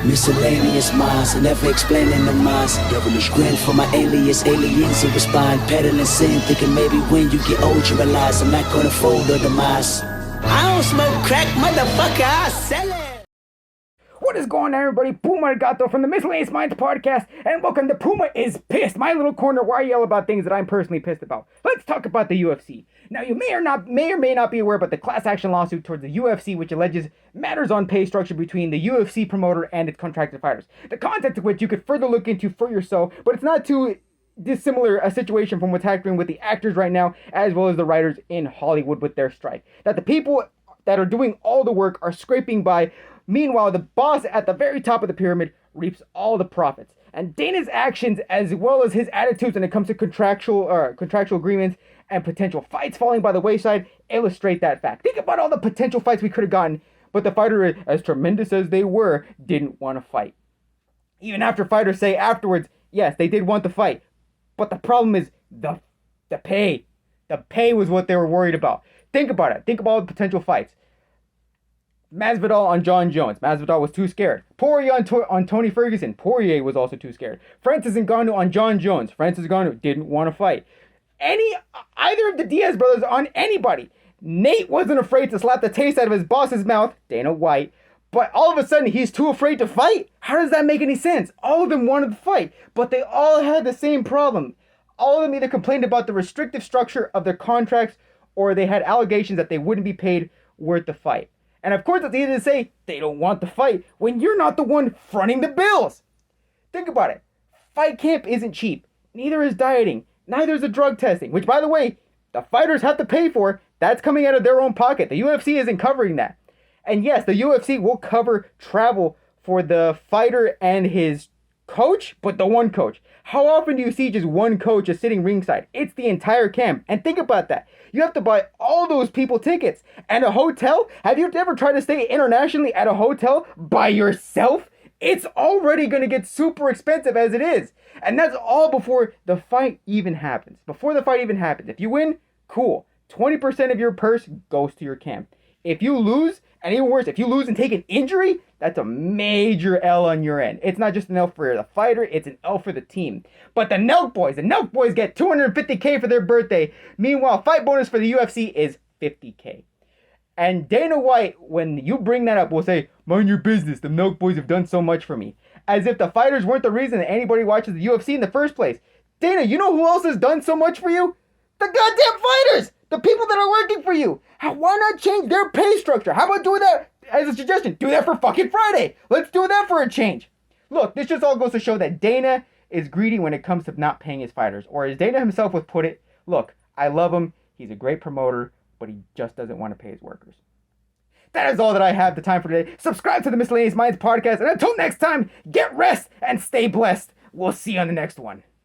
Miscellaneous minds, never explaining the minds. Devilish grin for my alias, aliens who respond. Peddling sin, thinking maybe when you get old you realize I'm not gonna fold or demise. I don't smoke crack, motherfucker, I sell it. What is going on, everybody? Puma Gato from the Miscellaneous Minds podcast, and welcome to Puma is Pissed, my little corner where I yell about things that I'm personally pissed about. Let's talk about the UFC. Now, you may or may not be aware about the class action lawsuit towards the UFC, which alleges matters on pay structure between the UFC promoter and its contracted fighters. The context of which you could further look into for yourself, but it's not too dissimilar a situation from what's happening with the actors right now, as well as the writers in Hollywood with their strike. That the people that are doing all the work are scraping by. Meanwhile, the boss at the very top of the pyramid reaps all the profits. And Dana's actions, as well as his attitudes when it comes to contractual agreements and potential fights falling by the wayside, illustrate that fact. Think about all the potential fights we could have gotten, but the fighter, as tremendous as they were, didn't want to fight. Even after fighters say afterwards, yes, they did want to fight, but the problem is the pay. The pay was what they were worried about. Think about it. Think about all the potential fights. Masvidal on John Jones. Masvidal was too scared. Poirier on Tony Ferguson. Poirier was also too scared. Francis Ngannou on John Jones. Francis Ngannou didn't want to fight. Either of the Diaz brothers on anybody. Nate wasn't afraid to slap the taste out of his boss's mouth, Dana White, but all of a sudden he's too afraid to fight? How does that make any sense? All of them wanted to fight, but they all had the same problem. All of them either complained about the restrictive structure of their contracts, or they had allegations that they wouldn't be paid worth the fight. And of course, it's easy to say they don't want to fight when you're not the one fronting the bills. Think about it. Fight camp isn't cheap. Neither is dieting. Neither is the drug testing, which, by the way, the fighters have to pay for. That's coming out of their own pocket. The UFC isn't covering that. And yes, the UFC will cover travel for the fighter and his coach, but the one coach. How often do you see just one coach just sitting ringside? It's the entire camp. And think about that. You have to buy all those people tickets. And a hotel? Have you ever tried to stay internationally at a hotel by yourself? It's already going to get super expensive as it is. And that's all before the fight even happens. Before the fight even happens. If you win, cool. 20% of your purse goes to your camp. If you lose, and even worse, if you lose and take an injury, that's a major L on your end. It's not just an L for the fighter, it's an L for the team. But the Nelk Boys get $250K for their birthday. Meanwhile, fight bonus for the UFC is $50K. And Dana White, when you bring that up, will say, mind your business, the Nelk Boys have done so much for me. As if the fighters weren't the reason that anybody watches the UFC in the first place. Dana, you know who else has done so much for you? The goddamn fighters! The people that are working for you. Why not change their pay structure? How about doing that as a suggestion? Do that for fucking Friday. Let's do that for a change. Look, this just all goes to show that Dana is greedy when it comes to not paying his fighters. Or as Dana himself would put it, look, I love him. He's a great promoter, but he just doesn't want to pay his workers. That is all that I have the time for today. Subscribe to the Miscellaneous Minds podcast. And until next time, get rest and stay blessed. We'll see you on the next one.